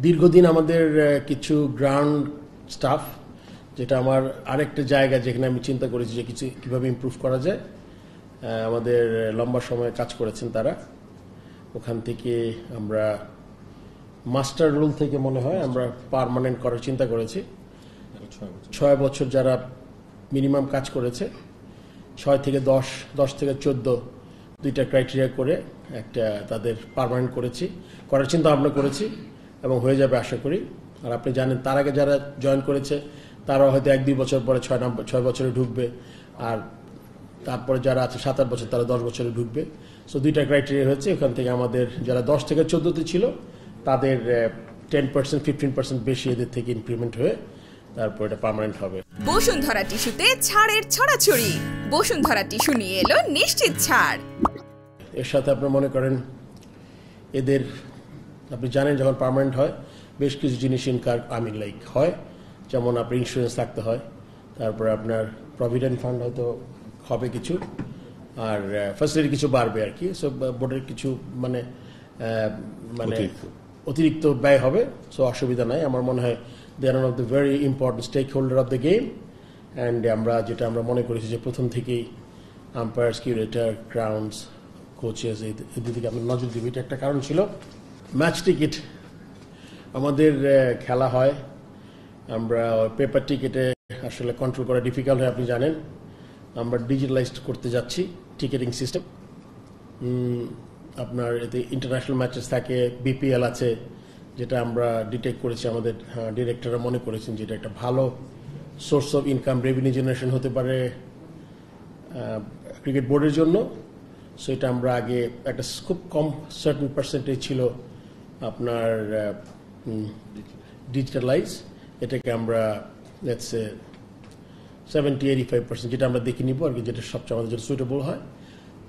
দীর্ঘদিন আমাদের কিছু গ্রাউন্ড স্টাফ, যেটা আমার আরেকটা জায়গা যেখানে আমি চিন্তা করেছি যে কিছু কীভাবে ইমপ্রুভ করা যায়, আমাদের লম্বা সময় কাজ করেছেন তারা। ওখান থেকে আমরা মাস্টার রোল থেকে মনে হয় আমরা পার্মানেন্ট করার চিন্তা করেছি। 6 বছর যারা মিনিমাম কাজ করেছে, 6 থেকে 10, 10 থেকে 14, দুইটা ক্রাইটেরিয়া করে একটা তাদের পার্মানেন্ট করার চিন্তা ভাবনা করেছি এবং হয়ে যাবে আশা করি। আর আপনি জানেন তার আগে যারা জয়েন করেছে তারাও হয়তো 1-2 বছর পরে 6 বছরে ঢুকবে, আর তারপরে যারা আছে 7-8 বছর তারা 10 বছরে ঢুকবে। সো দুইটা ক্রাইটেরিয়া হয়েছে। ওখান থেকে আমাদের যারা 10 থেকে 14তে ছিল তাদের 10%, 15% বেশি এদের থেকে ইনক্রিমেন্ট হয়ে তারপর এটা পার্মানেন্ট হবে। বসুন্ধরা টিস্যুতে ছাড়ের ছড়াছড়ি। বসুন্ধরা টিস্যু নিয়ে এলো নিশ্চিত ছাড়। এর সাথে আপনি মনে করেন এদের, আপনি জানেন যখন পার্মানেন্ট হয় বেশ কিছু জিনিস হয়, যেমন আপনার ইন্স্যুরেন্স থাকতে হয়, তারপরে আপনার প্রভিডেন্ট ফান্ড হয়তো হবে কিছু, আর ফ্যাসিলিটি কিছু বাড়বে আর কি। সো বোর্ডের কিছু মানে অতিরিক্ত ব্যয় হবে। সো অসুবিধা নাই। আমার মনে হয় they are one of the very important stakeholder of the game. And আমরা মনে করেছি যে প্রথম থেকেই আম্পায়ার্স, কিউরেটার, গ্রাউন্ডস, কোচেস এদের দিকে আমরা নজর দিব। এটা একটা কারণ ছিল। ম্যাচ টিকিট আমাদের খেলা হয়, আমরা পেপার টিকিটে আসলে কন্ট্রোল করা ডিফিকাল্ট হয়, আপনি জানেন। আমরা ডিজিটালাইজড করতে যাচ্ছি টিকেটিং সিস্টেম। আপনার এতে ইন্টারন্যাশনাল ম্যাচেস থাকে, বিপিএল আছে, যেটা আমরা ডিটেক্ট করেছি। আমাদের ডিরেক্টররা মনে করেছেন যে এটা একটা ভালো source of income, revenue generation হতে পারে ক্রিকেট বোর্ডের জন্য। সো এটা আমরা আগে একটা খুব কম সার্টেন পার্সেন্টেজ ছিল আপনার ডিজিটালাইজ। এটাকে আমরা লেটস সে 70-85% যেটা আমরা দেখে নিব আর কি, যেটা সবচেয়ে আমাদের জন্য সুইটেবল হয়।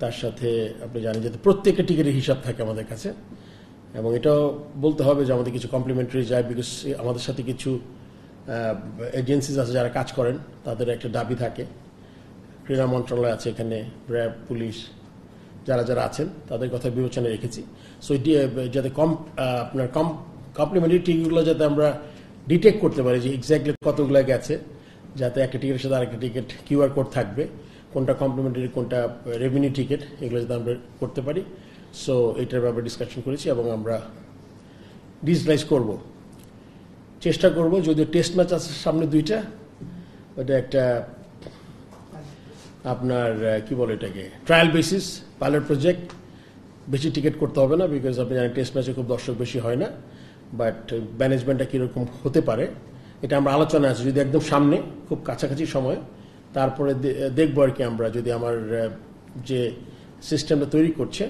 তার সাথে আপনি জানেন যে প্রত্যেকটা টিকিটের হিসাব থাকে আমাদের কাছে, এবং এটাও বলতে হবে যে আমাদের কিছু কমপ্লিমেন্টারি যায়, বিকজ আমাদের সাথে কিছু এজেন্সিস আছে যারা কাজ করেন, তাদের একটা দাবি থাকে। ক্রীড়া মন্ত্রণালয় আছে এখানে, র্যাব, পুলিশ, যারা আছেন তাদের কথা বিবেচনায় রেখেছি। সো যাতে আপনার কমপ্লিমেন্টারি টিকিটগুলো যাতে আমরা ডিটেক্ট করতে পারি যে এক্স্যাক্টলি কতগুলো গেছে, যাতে একটা টিকিটের সাথে আরেকটা টিকিট কিউআর কোড থাকবে, কোনটা কমপ্লিমেন্টারি কোনটা রেভিনিউ টিকিট, এগুলো যাতে আমরা করতে পারি। সো এটার ব্যাপারে ডিসকাশন করেছি এবং আমরা ডিজিটালাইজ করব, চেষ্টা করব। যদিও টেস্ট ম্যাচ আছে সামনে 2টা, ওটা একটা আপনার কি বলে এটাকে ট্রায়াল বেসিস, পাইলট প্রজেক্ট। বেশি টিকিট করতে হবে না, বিকজ আপনি জানেন টেস্ট ম্যাচে খুব দর্শক বেশি হয় না, বাট ম্যানেজমেন্টটা কীরকম হতে পারে এটা আমরা আলোচনা আছে। যদি একদম সামনে খুব কাছাকাছি সময় তারপরে দেখবো আর কি। আমরা যদি আমার যে সিস্টেমটা তৈরি করছে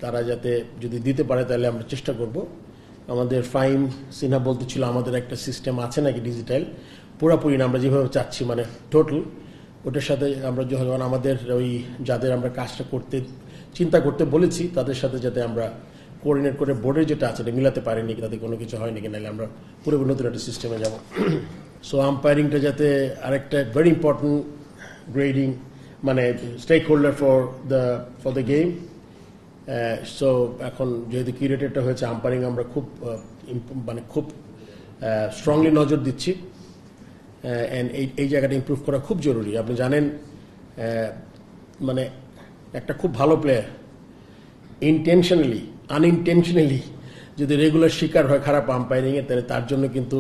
তারা যাতে যদি দিতে পারে তাহলে আমরা চেষ্টা করব। আমাদের ফাইম সিনহা বলতেছিল আমাদের একটা সিস্টেম আছে নাকি ডিজিটাল, পুরোপুরি না আমরা যেভাবে চাচ্ছি মানে টোটাল, ওটার সাথে আমরা যখন আমাদের ওই যাদের আমরা কাজটা চিন্তা করতে বলেছি তাদের সাথে যাতে আমরা কোঅর্ডিনেট করে বোর্ডের যেটা আছে এটা মিলাতে পারিনি, তাদের কোনো কিছু হয় নাকি, নাহলে আমরা পুরোপুরি নতুন একটা সিস্টেমে যাব। সো আম্পায়ারিংটা যাতে আরেকটা ভেরি ইম্পর্টেন্ট গ্রেডিং মানে stakeholder for the game. So এখন যেহেতু কিউরেটেডটা হয়েছে, আম্পায়ারিং আমরা খুব স্ট্রংলি নজর দিচ্ছি। অ্যান্ড এই জায়গাটা ইমপ্রুভ করা খুব জরুরি। আপনি জানেন মানে একটা খুব ভালো প্লেয়ার ইনটেনশনালি আনইনটেনশনালি যদি রেগুলার শিকার হয় খারাপ আম্পায়ারিংয়ের, তাহলে তার জন্য কিন্তু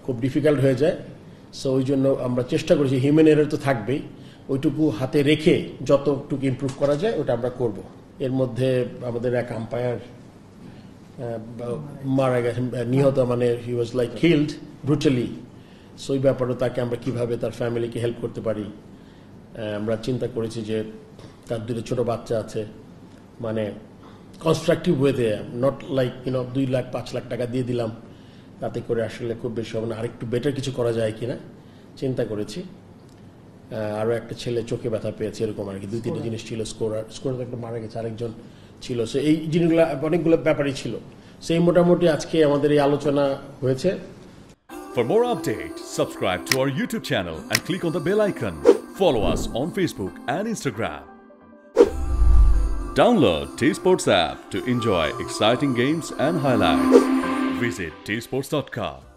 খুব ডিফিকাল্ট হয়ে যায়। সো ওই জন্য আমরা চেষ্টা করেছি, হিউম্যান এরর তো থাকবেই, ওইটুকু হাতে রেখে যতটুকু ইমপ্রুভ করা যায় ওটা আমরা করব। এর মধ্যে আমাদের এক আম্পায়ার মারা গেছেন, নিহত, মানে he was like killed brutally. So ওই ব্যাপারে তাকে আমরা কিভাবে তার ফ্যামিলিকে হেল্প করতে পারি আমরা চিন্তা করেছি। যে তার 2 ছোট বাচ্চা আছে, মানে কনস্ট্রাকটিভ ওয়েতে, নট লাইক 2 লাখ 5 লাখ টাকা দিয়ে দিলাম, তাতে করে আসলে খুব বেশি হবে না, আরেকটু বেটার কিছু করা যায় কিনা চিন্তা করেছি। আরও একটা ছেলে চোখে ব্যথা পেয়েছে, এরকম আর কি 2-3টা জিনিস ছিল। স্কোর একটা মারা গেছে, আরেকজন ছিল। সো এই জিনিসগুলো অনেকগুলো ব্যাপারই ছিল। সেই মোটামুটি আজকে আমাদের এই আলোচনা হয়েছে। For more updates, subscribe to our YouTube channel and click on the bell icon. Follow us on Facebook and Instagram. Download T Sports app to enjoy exciting games and highlights. Visit tsports.com.